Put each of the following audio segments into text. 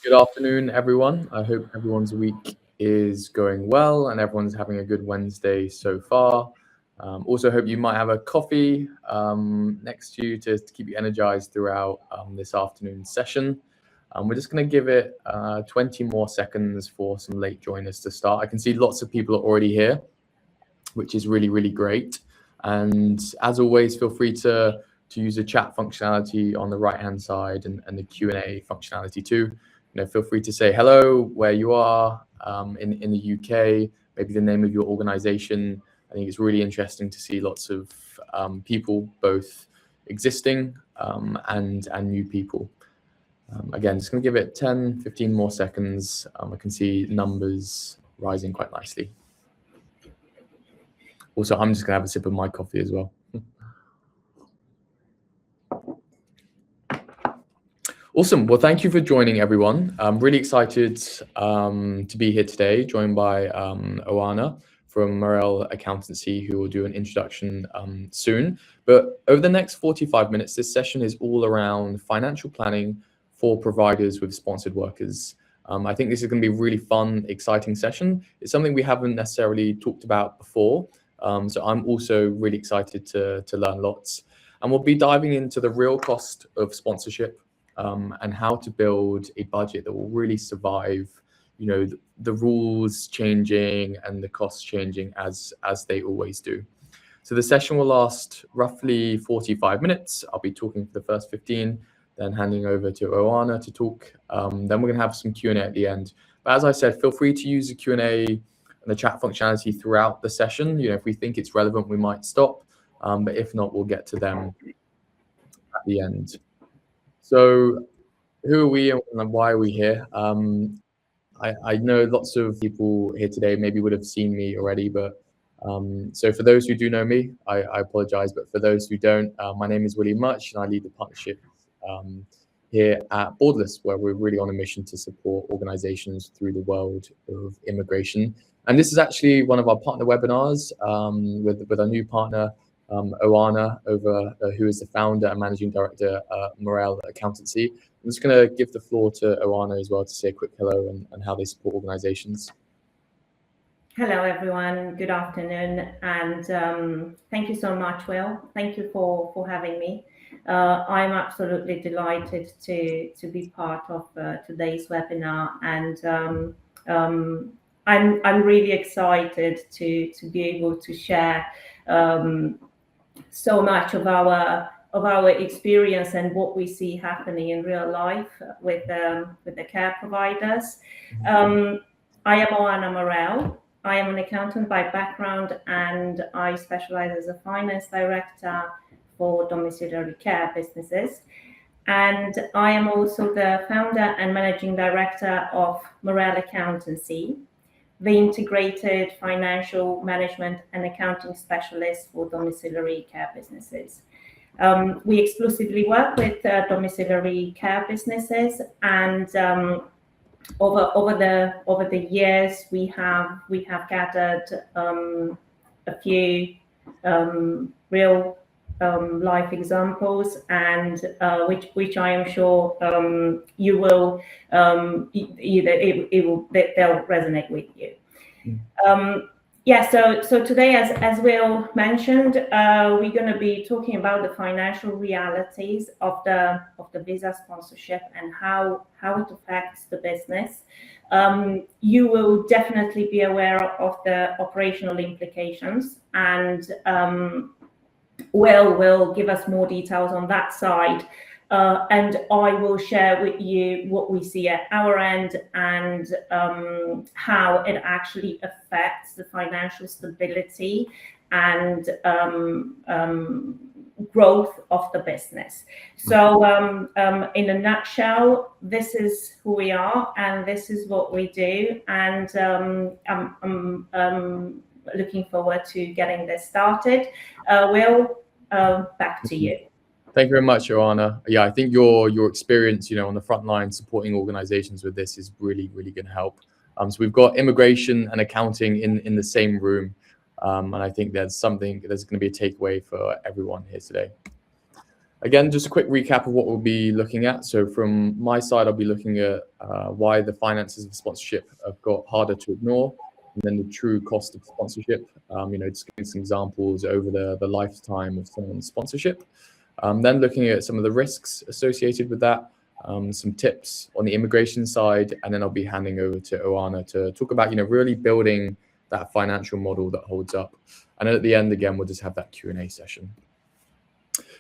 Good afternoon, everyone. I hope everyone's week is going well and everyone's having a good Wednesday so far. Also, hope you might have a coffee next to you to keep you energized throughout this afternoon session. We're just going to give it 20 more seconds for some late joiners to start. I can see lots of people are already here, which is really, really great. And as always, feel free to use the chat functionality on the right-hand side and the Q&A functionality too. Feel free to say hello, where you are in the UK, maybe the name of your organization. I think it's really interesting to see lots of people, both existing and new people. Again, just going to give it 10, 15 more seconds. I can see numbers rising quite nicely. Also, I'm just going to have a sip of my coffee as well. Awesome. Well, thank you for joining, everyone. I'm really excited to be here today, joined by Oana from Marele Accountancy, who will do an introduction soon. But over the next 45 minutes, this session is all around financial planning for providers with sponsored workers. I think this is going to be a really fun, exciting session. It's something we haven't necessarily talked about before. So I'm also really excited to learn lots. And we'll be diving into the real cost of sponsorship, and how to build a budget that will really survive, the rules changing and the costs changing as they always do. So the session will last roughly 45 minutes. I'll be talking for the first 15, then handing over to Oana to talk. Then we're going to have some Q&A at the end. But as I said, feel free to use the Q&A and the chat functionality throughout the session. If we think it's relevant, we might stop. But if not, we'll get to them at the end. So who are we and why are we here? I know lots of people here today maybe would have seen me already, but so for those who do know me, I apologize. But for those who don't, my name is William Much and I lead the partnership here at Borderless, where we're really on a mission to support organizations through the world of immigration. And this is actually one of our partner webinars with our new partner, Oana, who is the founder and managing director at Marele Accountancy. I'm just going to give the floor to Oana as well to say a quick hello and how they support organizations. Hello, everyone. Good afternoon. And thank you so much, Will. Thank you for having me. I'm absolutely delighted to be part of today's webinar. And I'm really excited to be able to share so much of our experience and what we see happening in real life with the care providers. I am Oana Marele. I am an accountant by background, and I specialize as a finance director for domiciliary care businesses. And I am also the founder and managing director of Marele Accountancy, the integrated financial management and accounting specialist for domiciliary care businesses. We exclusively work with domiciliary care businesses, and over the years we have gathered a few real life examples, and which I am sure you will they'll resonate with you. So today, as Will mentioned, we're going to be talking about the financial realities of the visa sponsorship and how it affects the business. You will definitely be aware of the operational implications, and will give us more details on that side. And I will share with you what we see at our end and how it actually affects the financial stability and growth of the business. So in a nutshell, this is who we are and this is what we do. And I'm looking forward to getting this started. Will, back to you. Thank you very much, Oana. Yeah, I think your experience, on the front line supporting organizations with this is really, really going to help. So we've got immigration and accounting in the same room. And I think there's going to be a takeaway for everyone here today. Again, just a quick recap of what we'll be looking at. So from my side, I'll be looking at why the finances of sponsorship have got harder to ignore, and then the true cost of sponsorship. Just giving some examples over the lifetime of someone's sponsorship. Then looking at some of the risks associated with that, some tips on the immigration side, and then I'll be handing over to Oana to talk about, really building that financial model that holds up. And then at the end, again, we'll just have that Q&A session.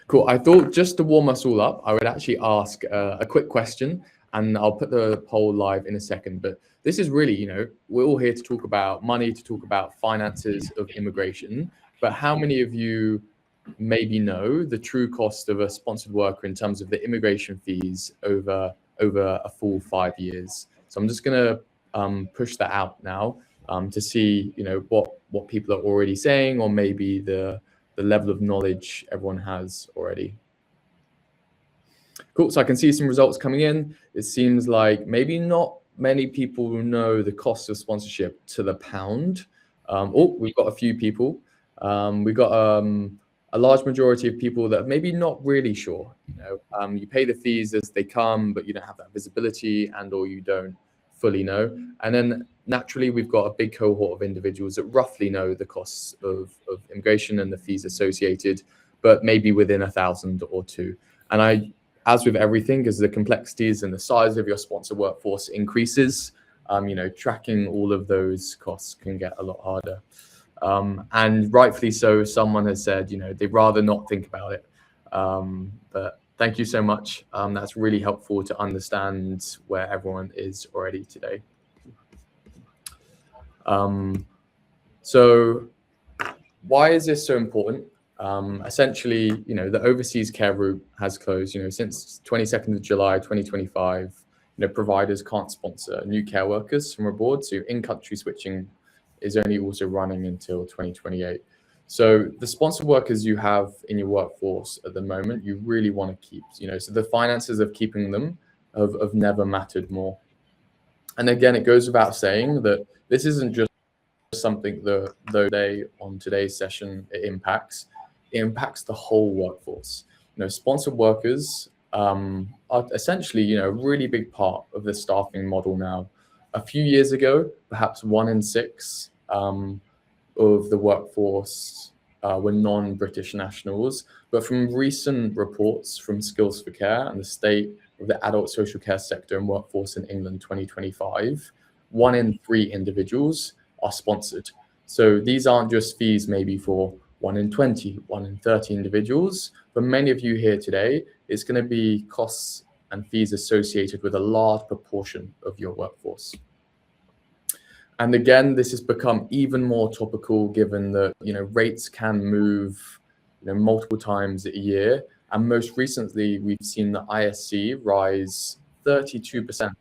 Cool. I thought just to warm us all up, I would actually ask a quick question, and I'll put the poll live in a second. But this is really, we're all here to talk about money, to talk about finances of immigration. But how many of you maybe know the true cost of a sponsored worker in terms of the immigration fees over a full 5 years? So I'm just going to push that out now to see, what people are already saying, or maybe the level of knowledge everyone has already. Cool. So I can see some results coming in. It seems like maybe not many people know the cost of sponsorship to the pound. We've got a few people. We've got a large majority of people that are maybe not really sure. You pay the fees as they come, but you don't have that visibility, or you don't fully know. And then naturally, we've got a big cohort of individuals that roughly know the costs of immigration and the fees associated, but maybe within 1,000 or 2. And as with everything, as the complexities and the size of your sponsor workforce increases, tracking all of those costs can get a lot harder. And rightfully so, someone has said, they'd rather not think about it. But thank you so much. That's really helpful to understand where everyone is already today. So why is this so important? Essentially, the overseas care route has closed, since 22nd of July, 2025, providers can't sponsor new care workers from abroad. So in-country switching is only also running until 2028. So the sponsored workers you have in your workforce at the moment, you really want to keep, so the finances of keeping them have never mattered more. And again, it goes without saying that this isn't just something that on today's session it impacts the whole workforce. Sponsored workers are essentially, a really big part of the staffing model now. A few years ago, perhaps 1 in 6 of the workforce were non-British nationals. But from recent reports from Skills for Care and the state of the adult social care sector and workforce in England 2025, 1 in 3 individuals are sponsored. So these aren't just fees maybe for 1 in 20, 1 in 30 individuals. For many of you here today, it's going to be costs and fees associated with a large proportion of your workforce. And again, this has become even more topical given that, rates can move, multiple times a year. And most recently, we've seen the ISC rise 32%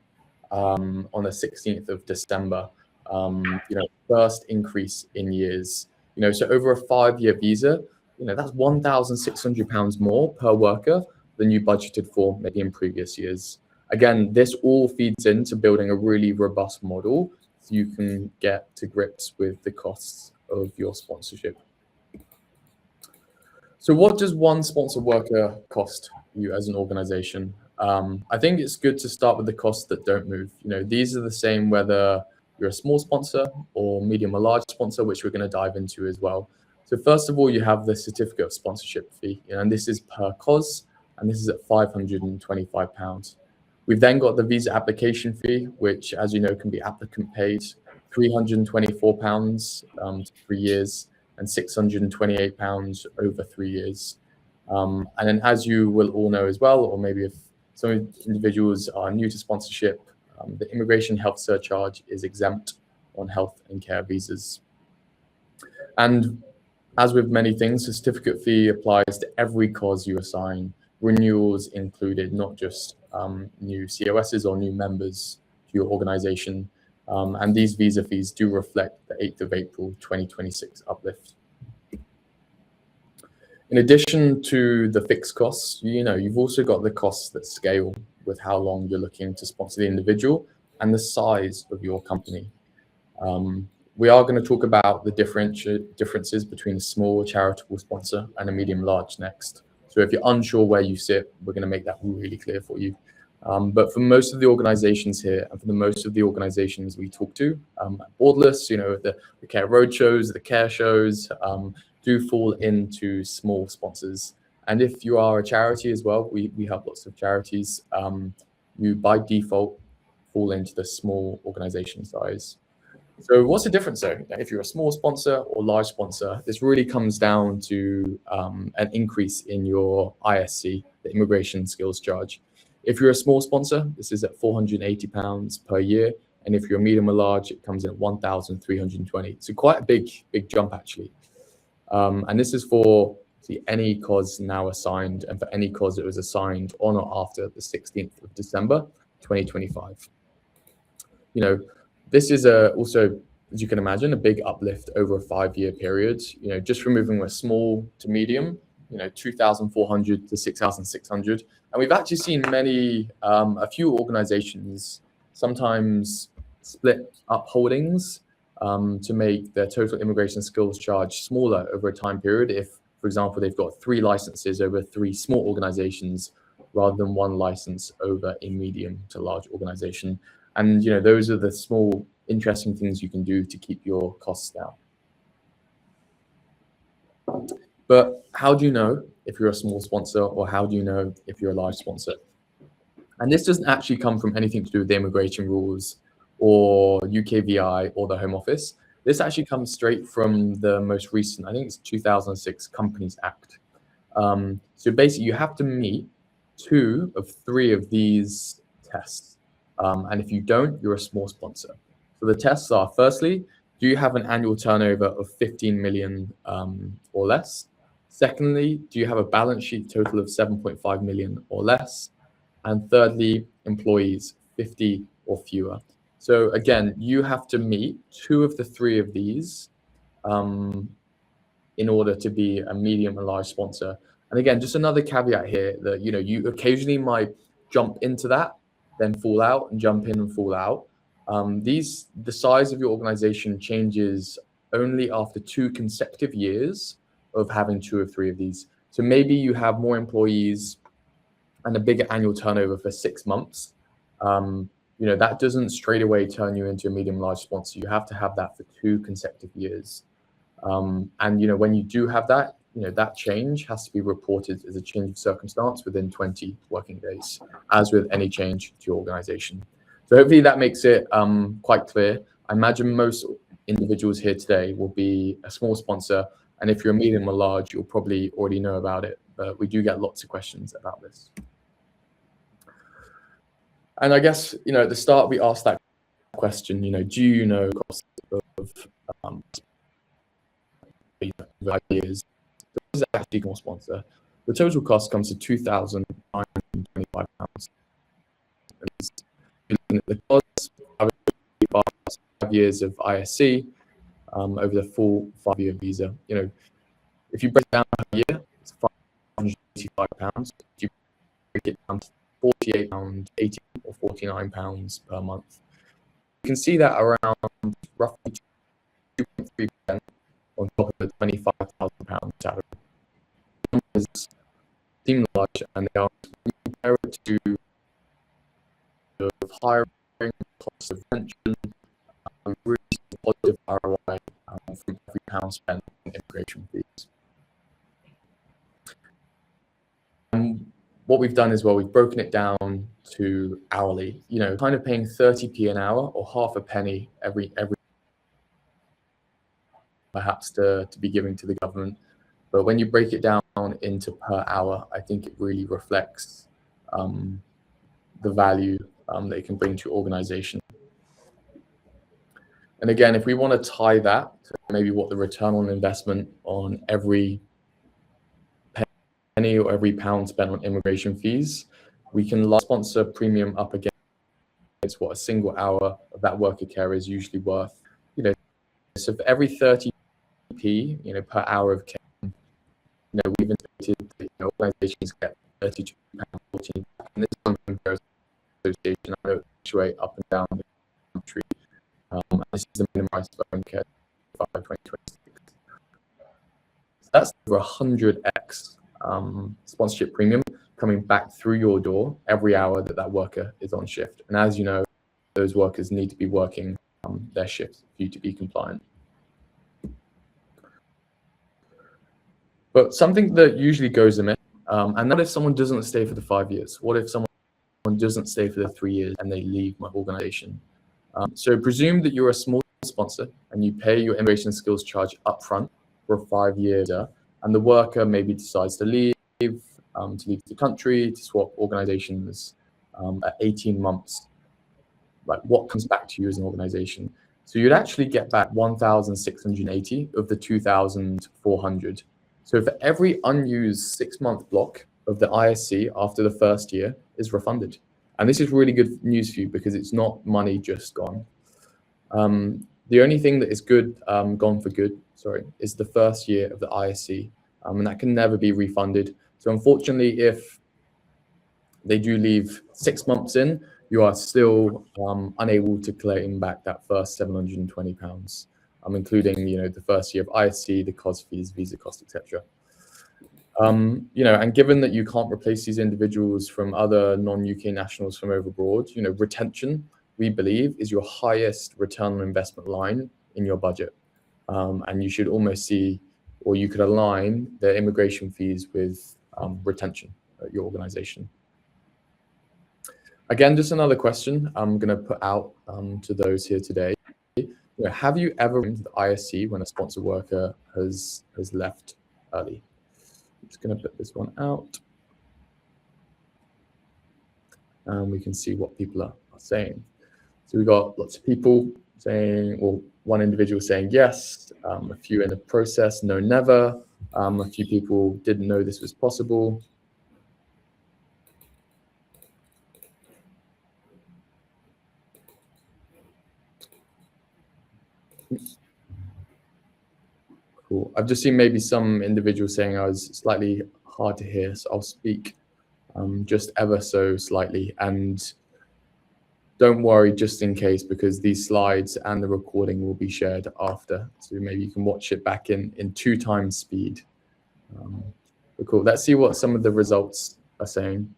on the 16th of December. First increase in years. So over a 5-year visa, that's £1,600 more per worker than you budgeted for maybe in previous years. Again, this all feeds into building a really robust model so you can get to grips with the costs of your sponsorship. So what does one sponsored worker cost you as an organization? I think it's good to start with the costs that don't move. These are the same whether you're a small sponsor or medium or large sponsor, which we're going to dive into as well. So first of all, you have the certificate of sponsorship fee, and this is per COS, and this is at £525. We've then got the visa application fee, which, as you know, can be applicant paid, £324 to 3 years, and £628 over 3 years. And then, as you will all know as well, or maybe if some individuals are new to sponsorship, the immigration health surcharge is exempt on health and care visas. And as with many things, the certificate fee applies to every cause you assign, renewals included, not just new COSs or new members to your organization. And these visa fees do reflect the 8th of April 2026 uplift. In addition to the fixed costs, you've also got the costs that scale with how long you're looking to sponsor the individual and the size of your company. We are going to talk about the differences between a small charitable sponsor and a medium large next. So if you're unsure where you sit, we're going to make that really clear for you. But for most of the organizations here, and for the most of the organizations we talk to, Borderless, the care roadshows, the care shows, do fall into small sponsors. And if you are a charity as well, we have lots of charities, you by default fall into the small organization size. So what's the difference though? If you're a small sponsor or large sponsor, this really comes down to an increase in your ISC, the immigration skills charge. If you're a small sponsor, this is at £480 per year. And if you're medium or large, it comes in at 1,320. So quite a big jump actually. And this is for any COS now assigned and for any COS that was assigned on or after the 16th of December, 2025. This is also, as you can imagine, a big uplift over a 5-year period. Just from moving from small to medium, 2,400 to 6,600. And we've actually seen a few organizations sometimes split up holdings to make their total immigration skills charge smaller over a time period. If, for example, they've got 3 licenses over 3 small organizations rather than 1 license over a medium to large organization. And those are the small interesting things you can do to keep your costs down. But how do you know if you're a small sponsor, or how do you know if you're a large sponsor? And this doesn't actually come from anything to do with the immigration rules or UKVI or the Home Office. This actually comes straight from the most recent, I think it's 2006 Companies Act. So basically you have to meet 2 of 3 of these tests. And if you don't, you're a small sponsor. So the tests are, firstly, do you have an annual turnover of 15 million or less? Secondly, do you have a balance sheet total of 7.5 million or less? And thirdly, employees, 50 or fewer. So again, you have to meet 2 of the 3 of these in order to be a medium and large sponsor. And again, just another caveat here that you occasionally might jump into that, then fall out, and jump in and fall out. The size of your organization changes only after 2 consecutive years of having 2 of 3 of these. So maybe you have more employees and a bigger annual turnover for 6 months. That doesn't straight away turn you into a medium large sponsor. You have to have that for 2 consecutive years. And when you do have that, that change has to be reported as a change of circumstance within 20 working days, as with any change to your organization. So hopefully that makes it quite clear. I imagine most individuals here today will be a small sponsor. And if you're a medium or large, you'll probably already know about it. But we do get lots of questions about this. And I guess, at the start, we asked that question, do you know the cost of 5 years? What is actually a small sponsor? The total cost comes to £2,925. The cost of 5 years of ISC over the full 5-year visa. If you break it down per year, it's £585. If you break it down to £48.80 or £49 per month, you can see that around roughly 2.3% on top of the £25,000 salary. Numbers seem large, and they are, when you compare it to the hiring, cost of pension, really positive ROI from every pound spent on immigration fees. And what we've done as well, we've broken it down to hourly, kind of paying 30p an hour or half a penny every perhaps to be giving to the government. But when you break it down into per hour, I think it really reflects the value that it can bring to your organization. And again, if we want to tie that to maybe what the return on investment on every penny or every pound spent on immigration fees, we can sponsor premium up against what a single hour of that worker care is usually worth. So for every 30p, per hour of care, we've estimated that organizations get £32.14. And this is from the Association. I know it fluctuates up and down the country. This is the minimum price for home care by 2026. So that's over 100x sponsorship premium coming back through your door every hour that worker is on shift. And as you know, those workers need to be working their shifts for you to be compliant. But something that usually goes amiss, and what if someone doesn't stay for the 5 years? What if someone doesn't stay for the 3 years and they leave my organization? So presume that you're a small sponsor and you pay your immigration skills charge upfront for a 5-year visa, and the worker maybe decides to leave the country, to swap organizations at 18 months. Like, what comes back to you as an organization? So you'd actually get back 1,680 of the 2,400. So for every unused 6-month block of the ISC after the first year is refunded. And this is really good news for you because it's not money just gone. The only thing that is good, gone for good, is the first year of the ISC, and that can never be refunded. So unfortunately, if they do leave 6 months in, you are still unable to claim back that first £720, including the first year of ISC, the COS fees, visa costs, etc. And given that you can't replace these individuals from other non-UK nationals from overabroad, retention, we believe, is your highest return on investment line in your budget. And you should almost see, or you could align the immigration fees with retention at your organization. Again, just another question I'm going to put out to those here today. Have you ever been to the ISC when a sponsored worker has left early? I'm just going to put this one out. And we can see what people are saying. So we got lots of people saying, well, one individual saying yes, a few in the process, no, never. A few people didn't know this was possible. Cool. I've just seen maybe some individuals saying I was slightly hard to hear, so I'll speak just ever so slightly. And don't worry, just in case, because these slides and the recording will be shared after. So maybe you can watch it back in 2 times speed. But cool. Let's see what some of the results are saying.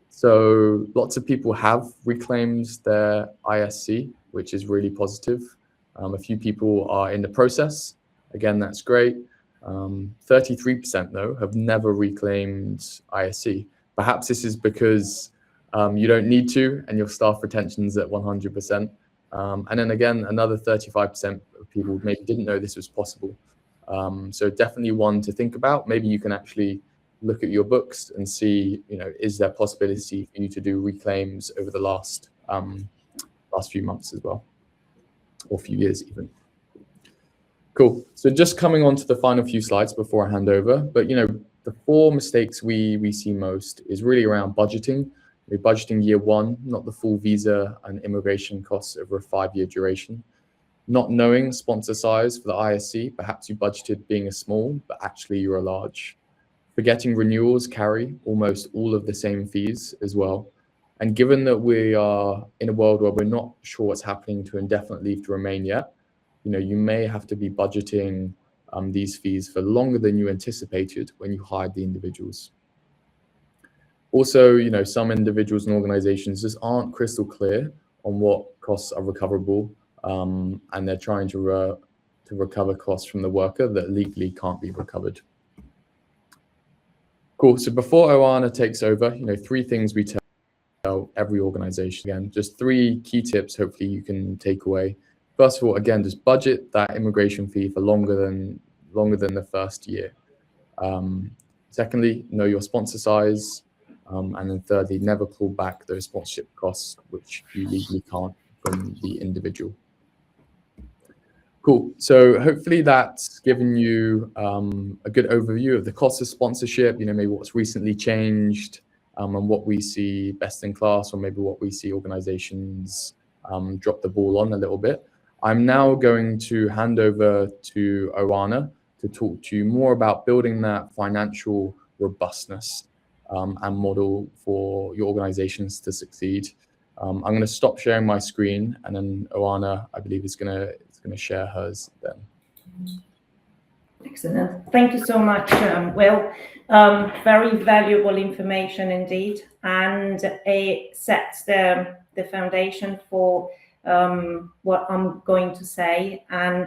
So lots of people have reclaimed their ISC, which is really positive. A few people are in the process. Again, that's great. 33% though have never reclaimed ISC. Perhaps this is because you don't need to, and your staff retention's at 100%. And then again, another 35% of people maybe didn't know this was possible. So definitely one to think about. Maybe you can actually look at your books and see, is there possibility for you to do reclaims over the last few months as well, or few years even. Cool. So just coming on to the final few slides before I hand over, but the 4 mistakes we see most is really around budgeting. We're budgeting year 1, not the full visa and immigration costs over a 5-year duration. Not knowing sponsor size for the ISC, perhaps you budgeted being a small, but actually you're a large. Forgetting renewals carry almost all of the same fees as well. And given that we are in a world where we're not sure what's happening to indefinite leave to remain yet, you may have to be budgeting these fees for longer than you anticipated when you hired the individuals. Also, some individuals and organizations just aren't crystal clear on what costs are recoverable, and they're trying to recover costs from the worker that legally can't be recovered. Cool. So before Oana takes over, 3 things we tell every organization. Again, just 3 key tips hopefully you can take away. First of all, again, just budget that immigration fee for longer than the first year. Secondly, know your sponsor size. And then thirdly, never pull back those sponsorship costs, which you legally can't, from the individual. Cool. So hopefully that's given you a good overview of the cost of sponsorship, maybe what's recently changed, and what we see best in class, or maybe what we see organizations drop the ball on a little bit. I'm now going to hand over to Oana to talk to you more about building that financial robustness and model for your organizations to succeed. I'm going to stop sharing my screen, and then Oana, I believe, is going to share hers then. Excellent. Thank you so much, Will. Very valuable information indeed, and it sets the foundation for what I'm going to say, and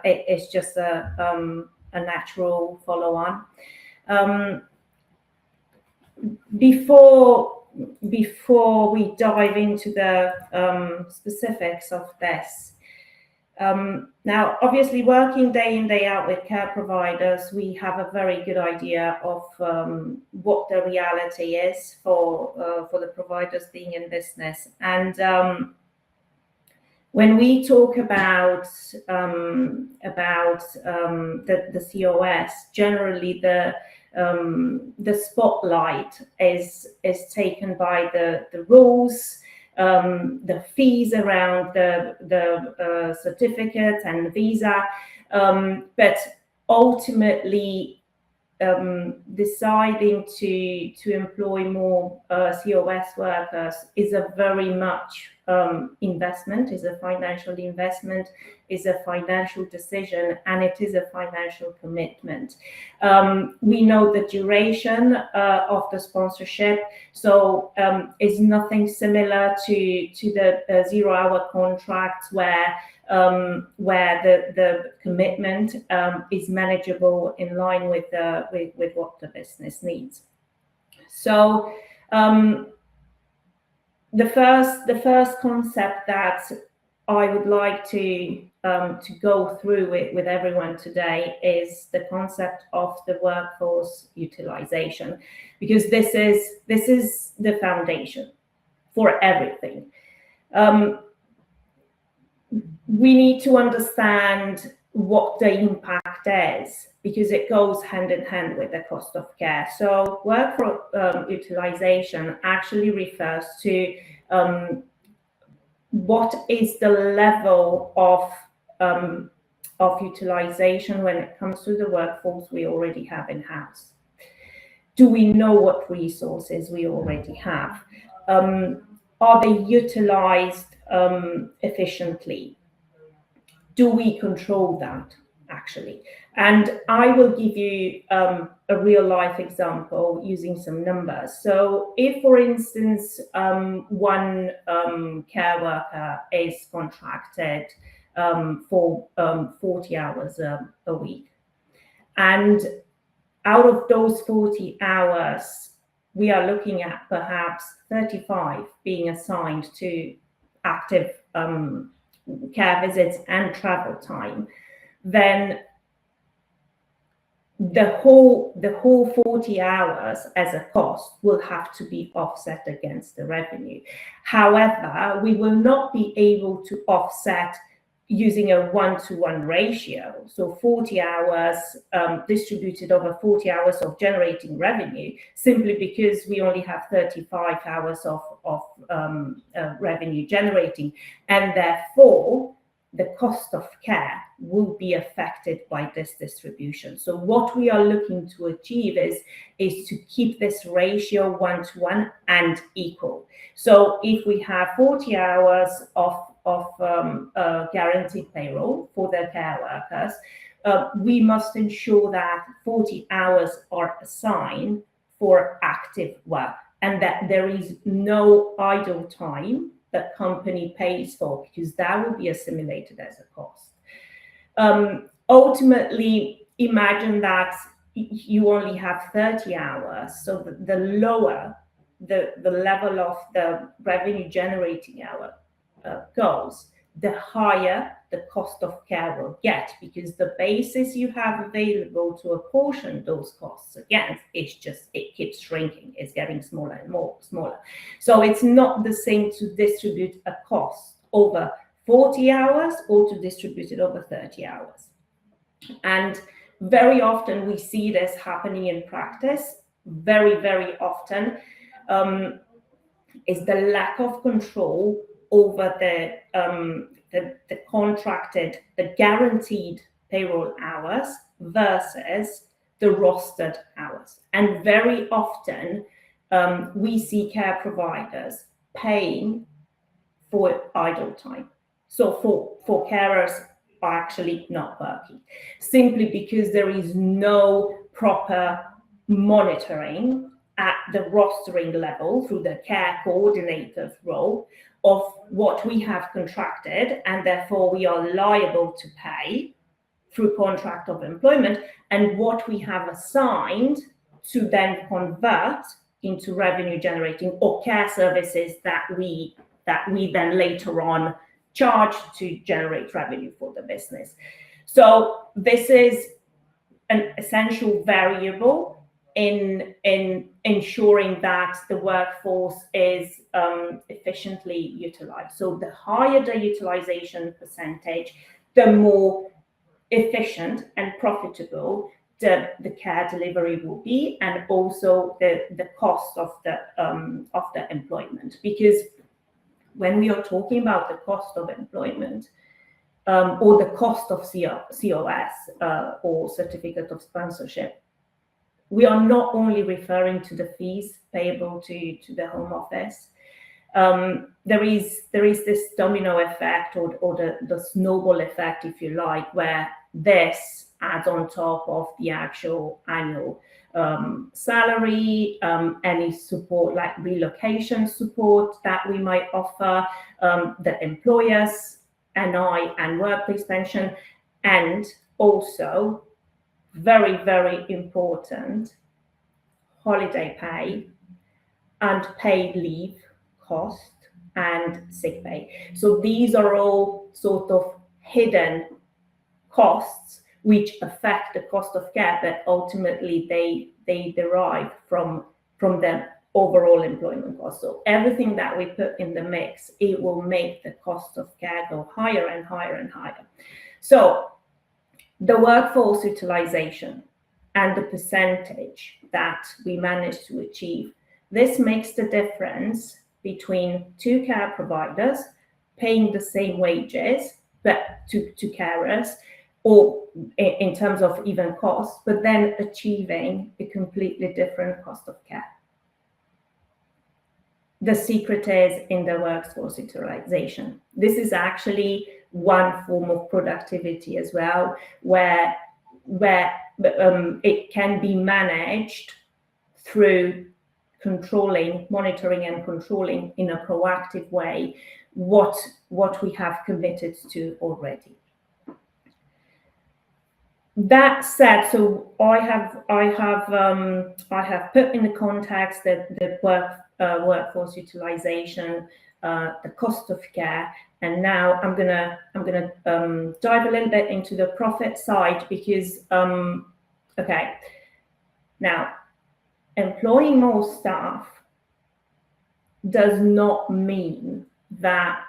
it's just a natural follow-on. Before we dive into the specifics of this, now, obviously, working day in, day out with care providers, we have a very good idea of what the reality is for the providers being in business. And when we talk about the COS, generally the spotlight is taken by the rules, the fees around the certificate and visa, but ultimately deciding to employ more COS workers is a very much investment, is a financial investment, is a financial decision, and it is a financial commitment. We know the duration of the sponsorship, so it's nothing similar to the 0-hour contracts where the commitment is manageable in line with what the business needs. So the first concept that I would like to go through with everyone today is the concept of the workforce utilization, because this is the foundation for everything. We need to understand what the impact is, because it goes hand in hand with the cost of care. So workforce utilization actually refers to what is the level of utilization when it comes to the workforce we already have in-house. Do we know what resources we already have? Are they utilized efficiently? Do we control that, actually? And I will give you a real life example using some numbers. So if, for instance, one care worker is contracted for 40 hours a week, and out of those 40 hours, we are looking at perhaps 35 being assigned to active care visits and travel time, then the whole 40 hours as a cost will have to be offset against the revenue. However, we will not be able to offset using a 1-to-1 ratio. So 40 hours distributed over 40 hours of generating revenue, simply because we only have 35 hours of revenue generating. And therefore, the cost of care will be affected by this distribution. So what we are looking to achieve is to keep this ratio 1-to-1 and equal. So if we have 40 hours of guaranteed payroll for the care workers, we must ensure that 40 hours are assigned for active work, and that there is no idle time that company pays for, because that will be assimilated as a cost. Ultimately, imagine that you only have 30 hours, so the lower the level of the revenue generating hour goes, the higher the cost of care will get, because the basis you have available to apportion those costs against it keeps shrinking. It's getting smaller and smaller. So it's not the same to distribute a cost over 40 hours or to distribute it over 30 hours. And very often we see this happening in practice. Very, very often is the lack of control over the contracted, the guaranteed payroll hours versus the rostered hours. And very often we see care providers paying for idle time. So for carers are actually not working, simply because there is no proper monitoring at the rostering level through the care coordinator's role of what we have contracted, and therefore we are liable to pay through contract of employment, and what we have assigned to then convert into revenue generating or care services that we then later on charge to generate revenue for the business. So this is an essential variable in ensuring that the workforce is efficiently utilized. So the higher the utilization percentage, the more efficient and profitable the care delivery will be, and also the cost of the employment. Because when we are talking about the cost of employment, or the cost of COS or certificate of sponsorship, we are not only referring to the fees payable to the Home Office. There is this domino effect or the snowball effect, if you like, where this adds on top of the actual annual salary, any support like relocation support that we might offer, the employers, NI and workplace pension, and also very, very important, holiday pay and paid leave cost and sick pay. So these are all sort of hidden costs which affect the cost of care, but ultimately they derive from the overall employment cost. So everything that we put in the mix, it will make the cost of care go higher and higher and higher. So the workforce utilization and the percentage that we manage to achieve, this makes the difference between two care providers paying the same wages but to carers, or in terms of even cost, but then achieving a completely different cost of care. The secret is in the workforce utilization. This is actually one form of productivity as well, where it can be managed through monitoring and controlling in a proactive way what we have committed to already. That said, so I have put in the context that the workforce utilization, the cost of care, and now I'm gonna dive a little bit into the profit side, because okay, now employing more staff does not mean that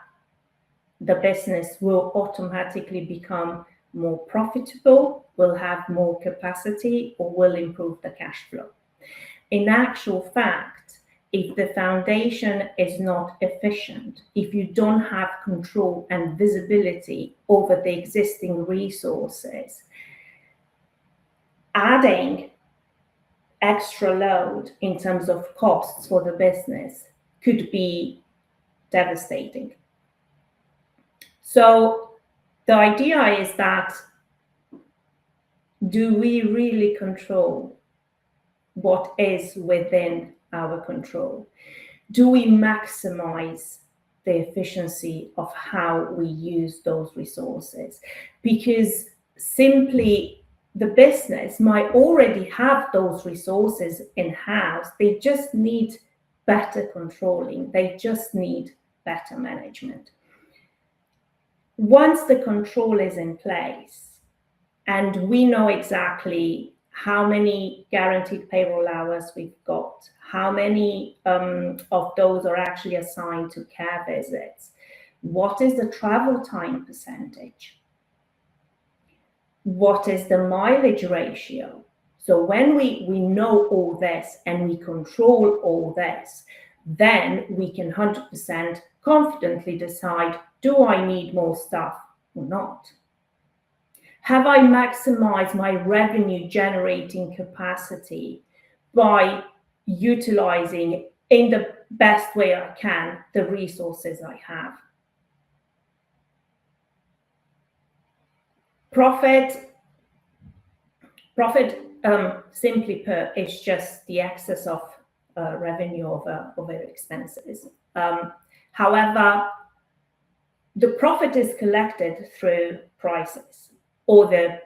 the business will automatically become more profitable, will have more capacity, or will improve the cash flow. In actual fact, if the foundation is not efficient, if you don't have control and visibility over the existing resources, adding extra load in terms of costs for the business could be devastating. So the idea is that, do we really control what is within our control? Do we maximize the efficiency of how we use those resources? Because simply the business might already have those resources in-house. They just need better controlling. They just need better management. Once the control is in place and we know exactly how many guaranteed payroll hours we've got, how many of those are actually assigned to care visits, what is the travel time percentage, what is the mileage ratio. So when we know all this and we control all this, then we can 100% confidently decide, do I need more staff or not? Have I maximized my revenue generating capacity by utilizing in the best way I can the resources I have? Profit, simply put, is just the excess of revenue over expenses. However, the profit is collected through prices or the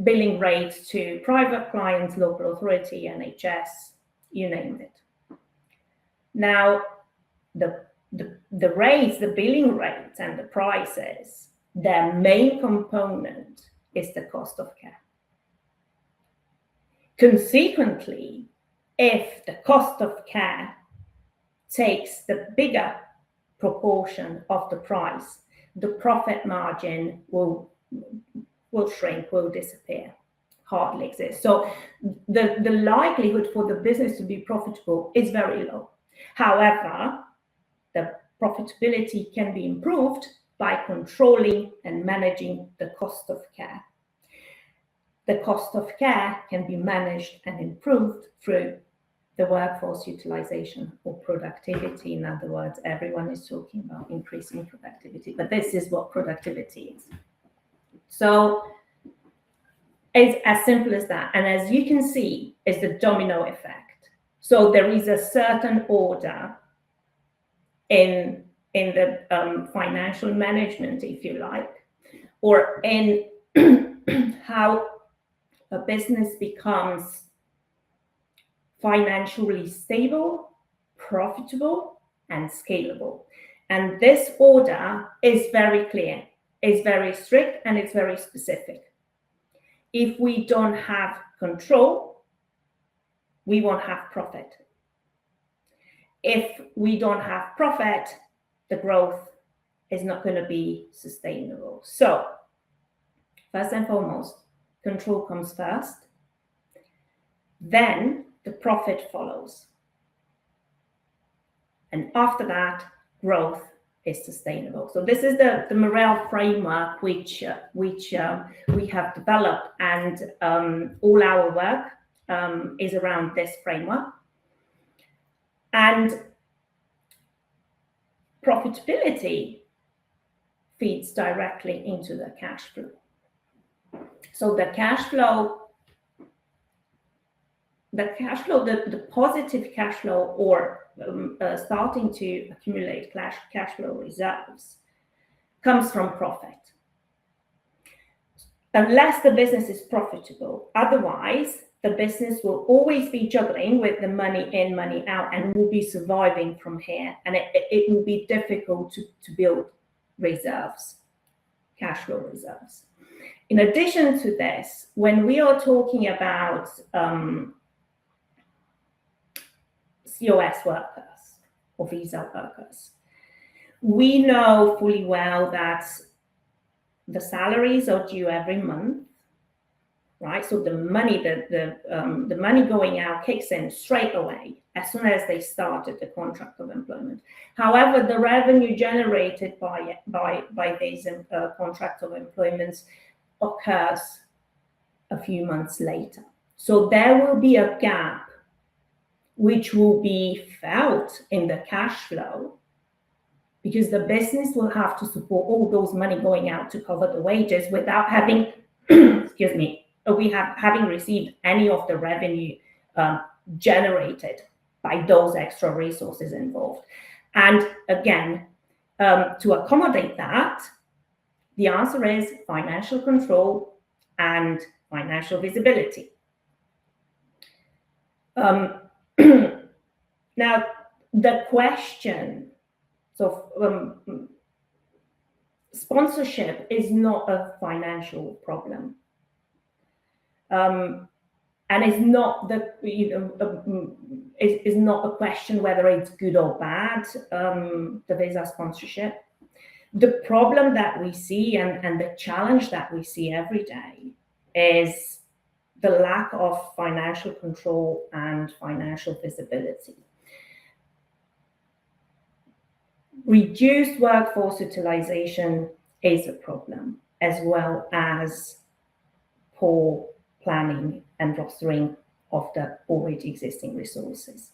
billing rates to private clients, local authority, NHS, you name it. Now, the rates, the billing rates and the prices, their main component is the cost of care. Consequently, if the cost of care takes the bigger proportion of the price, the profit margin will shrink, will disappear, hardly exist. So the likelihood for the business to be profitable is very low. However, the profitability can be improved by controlling and managing the cost of care. The cost of care can be managed and improved through the workforce utilization or productivity. In other words, everyone is talking about increasing productivity, but this is what productivity is. So it's as simple as that. And as you can see, it's the domino effect. So there is a certain order in the financial management, if you like, or in how a business becomes financially stable, profitable, and scalable. And this order is very clear, it's very strict, and it's very specific. If we don't have control, we won't have profit. If we don't have profit, the growth is not going to be sustainable. So, first and foremost, control comes first. Then the profit follows. And after that, growth is sustainable. So this is the Marele framework which we have developed, and all our work is around this framework. And profitability feeds directly into the cash flow. So the positive cash flow, or starting to accumulate cash flow reserves, comes from profit. Unless the business is profitable, otherwise the business will always be juggling with the money in, money out, and will be surviving from here. And it will be difficult to build reserves, cash flow reserves. In addition to this, when we are talking about COS workers or visa workers, we know fully well that the salaries are due every month, right? So the money, the money going out kicks in straight away as soon as they started the contract of employment. However, the revenue generated by these contract of employments occurs a few months later. So there will be a gap which will be felt in the cash flow, because the business will have to support all those money going out to cover the wages without having, having received any of the revenue generated by those extra resources involved. And again, to accommodate that, the answer is financial control and financial visibility. Now, the question, so sponsorship is not a financial problem, and it's not is not a question whether it's good or bad, the visa sponsorship. The problem that we see and the challenge that we see every day is the lack of financial control and financial visibility. Reduced workforce utilization is a problem, as well as poor planning and rostering of the already existing resources.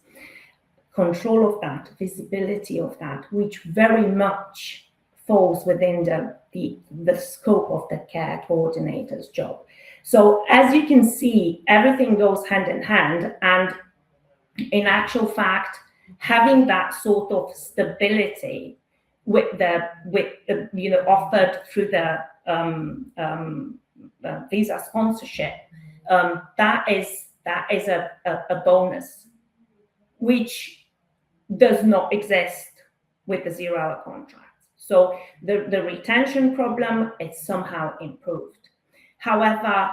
Control of that, visibility of that, which very much falls within the scope of the care coordinator's job. So as you can see, everything goes hand in hand, and in actual fact, having that sort of stability with the offered through the visa sponsorship, that is a bonus, which does not exist with the 0-hour contract. So the retention problem is somehow improved. However,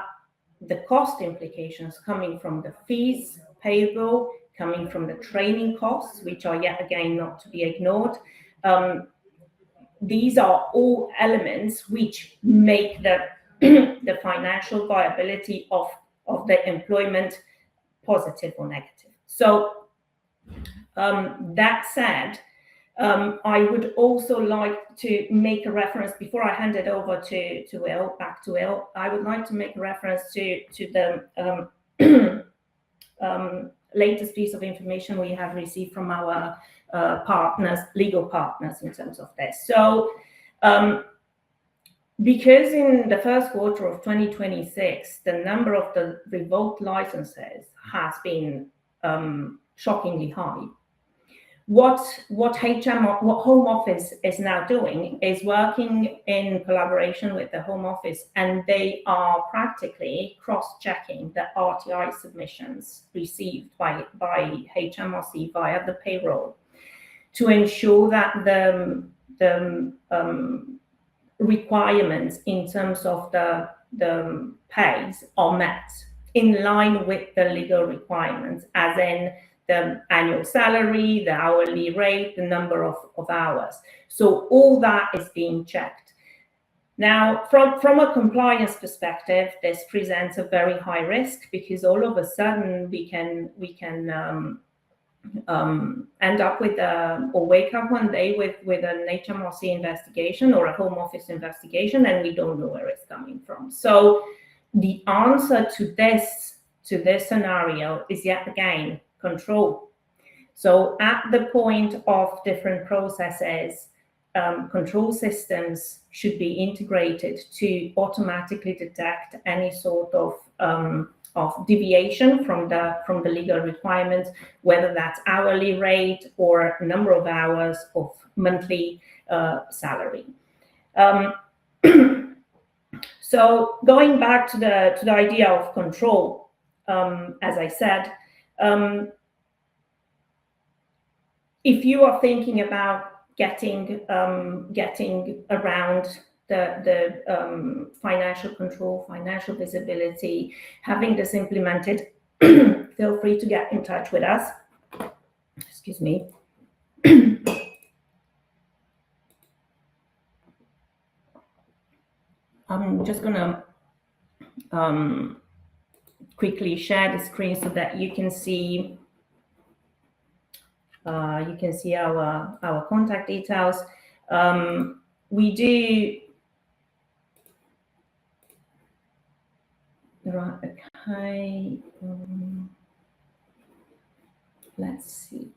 the cost implications coming from the fees payable, coming from the training costs, which are yet again not to be ignored, these are all elements which make the the financial viability of the employment positive or negative. So that said, I would also like to make a reference, before I hand it over to Will, back to Will, I would like to make a reference to the latest piece of information we have received from our legal partners in terms of this. So because in the first quarter of 2026, the number of the revoked licenses has been shockingly high. What Home Office is now doing is working in collaboration with the Home Office, and they are practically cross-checking the RTI submissions received by HMRC via the payroll to ensure that the requirements in terms of the pays are met in line with the legal requirements, as in the annual salary, the hourly rate, the number of hours. So all that is being checked. Now, from a compliance perspective, this presents a very high risk, because all of a sudden we can end up with or wake up one day with an HMRC investigation or a Home Office investigation, and we don't know where it's coming from. So the answer to this scenario is yet again control. So at the point of different processes, control systems should be integrated to automatically detect any sort of deviation from the legal requirements, whether that's hourly rate or number of hours of monthly salary. So going back to the idea of control, as I said, if you are thinking about getting around the financial control, financial visibility, having this implemented, feel free to get in touch with us. Excuse me. I'm just gonna quickly share the screen so that you can see our contact details. We do. Right. Okay. Let's see.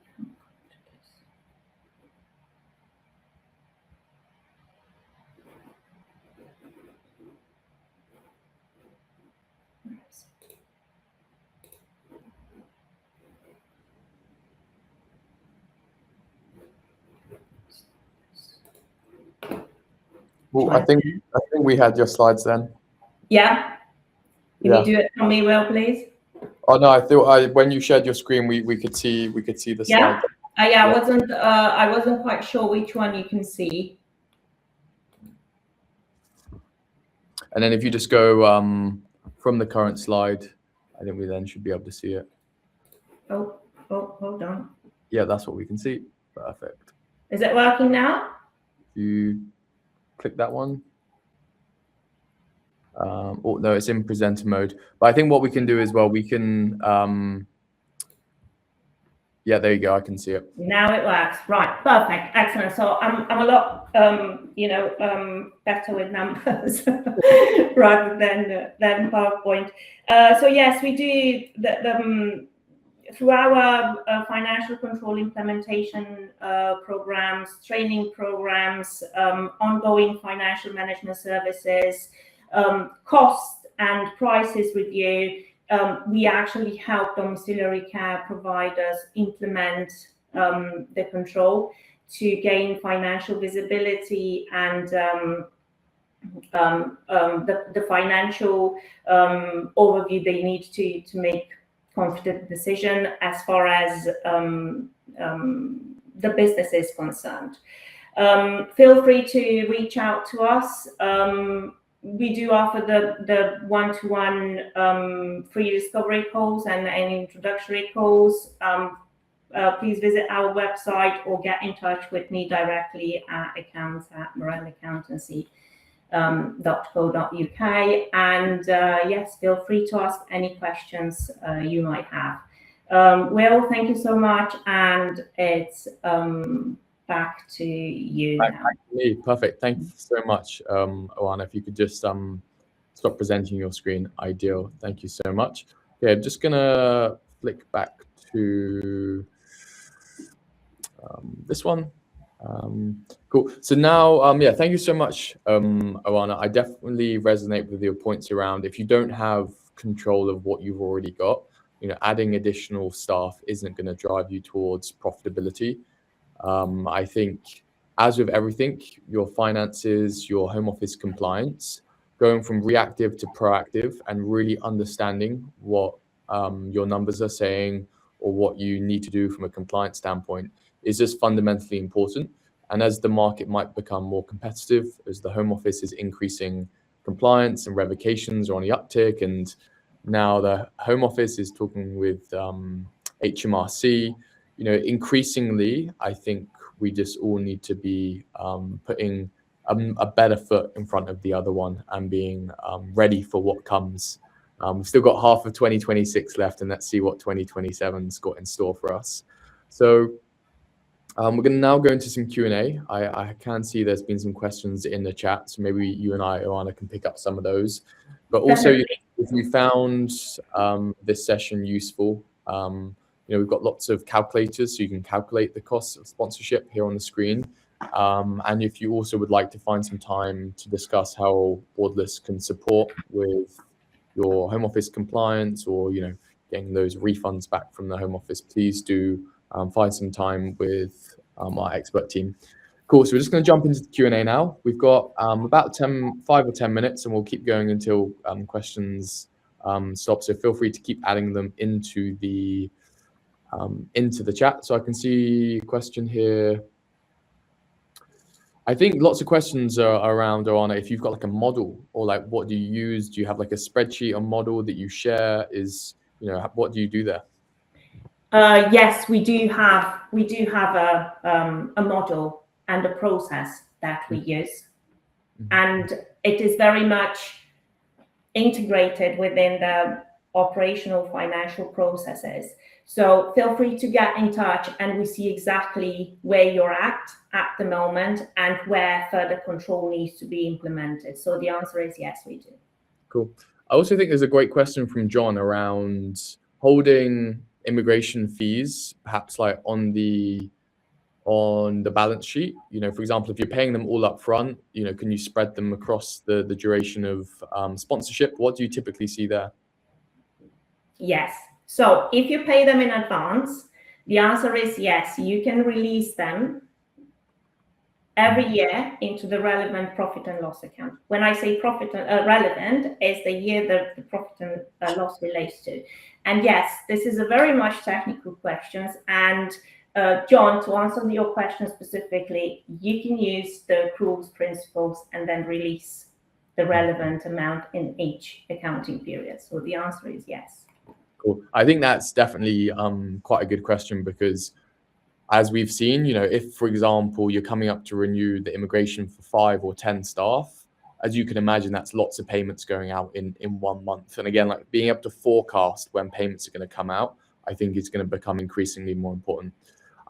Well, I think we had your slides then. Yeah. Can you do it for me, Will, please? Oh no, I thought when you shared your screen, we could see the slide. Yeah. I wasn't quite sure which one you can see. And then if you just go from the current slide, I think we then should be able to see it. Oh, hold on. Yeah, that's what we can see. Perfect. Is it working now? You click that one. Oh no, it's in presenter mode. But I think what we can do as well, we can yeah, there you go. I can see it. Now it works. Right. Perfect. Excellent. So I'm a lot better with numbers rather than PowerPoint. So yes, we do through our financial control implementation programs, training programs, ongoing financial management services, cost and prices review, we actually help domiciliary care providers implement the control to gain financial visibility and the financial overview they need to make confident decision as far as the business is concerned. Feel free to reach out to us. We do offer the one-to-one free discovery calls and introductory calls. Please visit our website or get in touch with me directly at accounts@mareleaccountancy.co.uk. And yes, feel free to ask any questions you might have. Will, thank you so much, and it's back to you now. Perfect. Thank you so much, Oana. If you could just stop presenting your screen, ideal. Thank you so much. Okay, I'm just gonna flick back to this one. Cool. So now, yeah, thank you so much, Oana. I definitely resonate with your points around if you don't have control of what you've already got, you know, adding additional staff isn't going to drive you towards profitability. I think, as with everything, your finances, your home office compliance, going from reactive to proactive and really understanding what your numbers are saying or what you need to do from a compliance standpoint is just fundamentally important. And as the market might become more competitive, as the home office is increasing compliance and revocations are on the uptick, and now the home office is talking with HMRC, you know, increasingly, I think we just all need to be putting a better foot in front of the other one and being ready for what comes. We've still got half of 2026 left, and let's see what 2027's got in store for us. So we're going to now go into some Q&A. I can see there's been some questions in the chat, so maybe you and I, Oana, can pick up some of those. But also, if you found this session useful, you know, we've got lots of calculators, so you can calculate the costs of sponsorship here on the screen. And if you also would like to find some time to discuss how Borderless can support with your home office compliance or, you know, getting those refunds back from the home office, please do find some time with our expert team. Cool, so we're just going to jump into the Q&A now. We've got about 5 or 10 minutes, and we'll keep going until questions stop. So feel free to keep adding them into the chat. So I can see a question here. I think lots of questions are around, Oana, if you've got like a model, or like what do you use? Do you have like a spreadsheet or model that you share? You know, what do you do there? Yes, we do have a model and a process that we use, and it is very much integrated within the operational financial processes. So feel free to get in touch, and we see exactly where you're at the moment and where further control needs to be implemented. So the answer is yes, we do. Cool. I also think there's a great question from John around holding immigration fees, perhaps like on the balance sheet. You know, for example, if you're paying them all up front, you know, can you spread them across the duration of sponsorship? What do you typically see there? Yes. So if you pay them in advance, the answer is yes, you can release them every year into the relevant profit and loss account. When I say profit relevant, is the year that the profit and loss relates to. And yes, this is a very much technical question. And John, to answer your question specifically, you can use the accruals principles and then release the relevant amount in each accounting period. So the answer is yes. Cool. I think that's definitely quite a good question, because as we've seen, you know, if, for example, you're coming up to renew the immigration for 5 or 10 staff, as you can imagine, that's lots of payments going out in 1 month. And again, like being able to forecast when payments are going to come out, I think is going to become increasingly more important.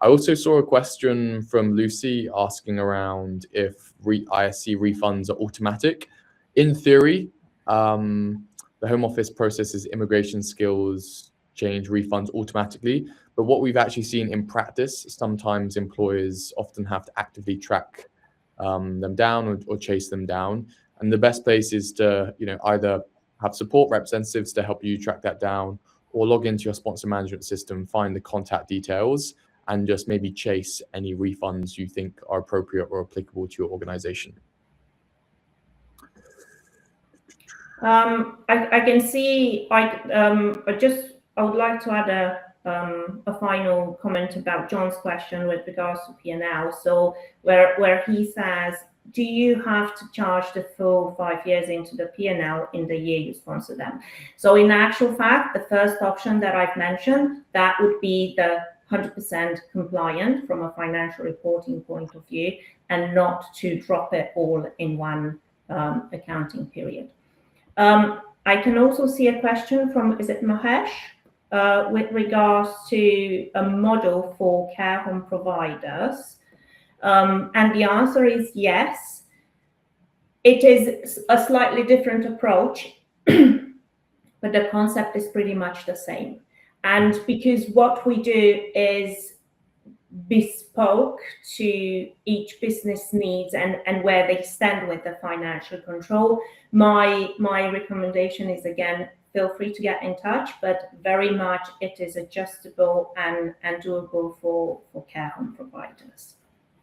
I also saw a question from Lucy asking around if ISC refunds are automatic. In theory, the Home Office processes immigration skills change refunds automatically. But what we've actually seen in practice, sometimes employers often have to actively track them down or chase them down. And the best place is to, either have support representatives to help you track that down, or log into your sponsor management system, find the contact details, and just maybe chase any refunds you think are appropriate or applicable to your organization. I can see. I would like to add a final comment about John's question with regards to P&L. So where he says, do you have to charge the full 5 years into the P&L in the year you sponsor them? So in actual fact, the first option that I've mentioned, that would be the 100% compliant from a financial reporting point of view, and not to drop it all in one accounting period. I can also see a question from, is it Mahesh, with regards to a model for care home providers. And the answer is yes. It is a slightly different approach, but the concept is pretty much the same. And because what we do is bespoke to each business needs and where they stand with the financial control, my recommendation is, again, feel free to get in touch, but very much it is adjustable and doable for care home providers.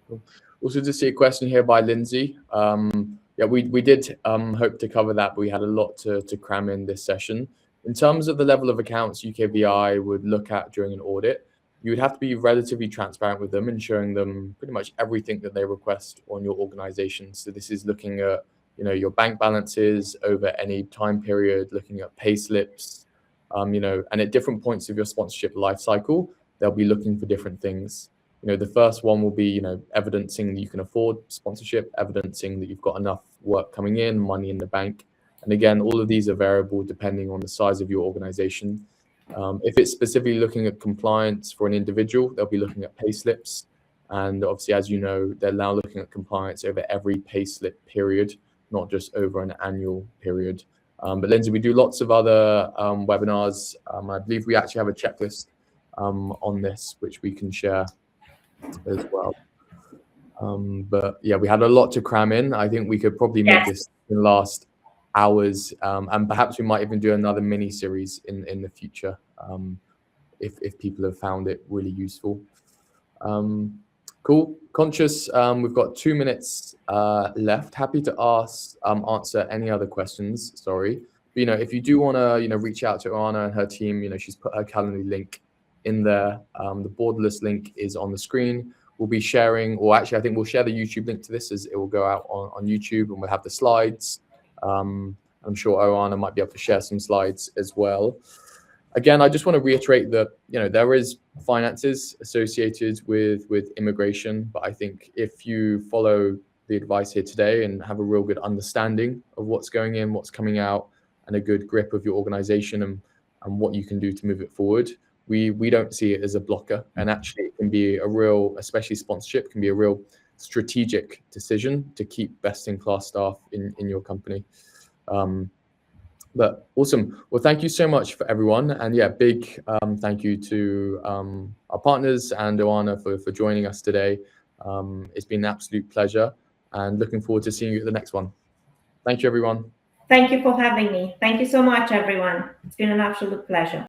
Cool. Also, to see a question here by Lindsay. Yeah, we did hope to cover that, but we had a lot to cram in this session. In terms of the level of accounts UKVI would look at during an audit, you would have to be relatively transparent with them and showing them pretty much everything that they request on your organization. So this is looking at, your bank balances over any time period, looking at pay slips, and at different points of your sponsorship life cycle, they'll be looking for different things. The first one will be, evidencing that you can afford sponsorship, evidencing that you've got enough work coming in, money in the bank. And again, all of these are variable depending on the size of your organization. If it's specifically looking at compliance for an individual, they'll be looking at pay slips. And obviously, as you know, they're now looking at compliance over every pay slip period, not just over an annual period. But Lindsay, we do lots of other webinars. I believe we actually have a checklist on this, which we can share as well. But yeah, we had a lot to cram in. I think we could probably make this last hours, and perhaps we might even do another mini series in the future if people have found it really useful. Cool. Conscious we've got 2 minutes left. Happy to answer any other questions. Sorry, but, if you do want to reach out to Oana and her team, she's put her Calendly link in there. The Borderless link is on the screen. We'll be sharing, or actually I think we'll share the YouTube link to this, as it will go out on YouTube, and we'll have the slides. I'm sure Oana might be able to share some slides as well. Again, I just want to reiterate that there is finances associated with immigration, but I think if you follow the advice here today and have a real good understanding of what's going in, what's coming out, and a good grip of your organization and what you can do to move it forward, we don't see it as a blocker. And actually it can be a real, especially sponsorship, can be a real strategic decision to keep best-in-class staff in your company. But awesome. Well, thank you so much for everyone. And yeah, big thank you to our partners and Oana for joining us today. It's been an absolute pleasure, and looking forward to seeing you at the next one. Thank you, everyone. Thank you for having me. Thank you so much, everyone. It's been an absolute pleasure.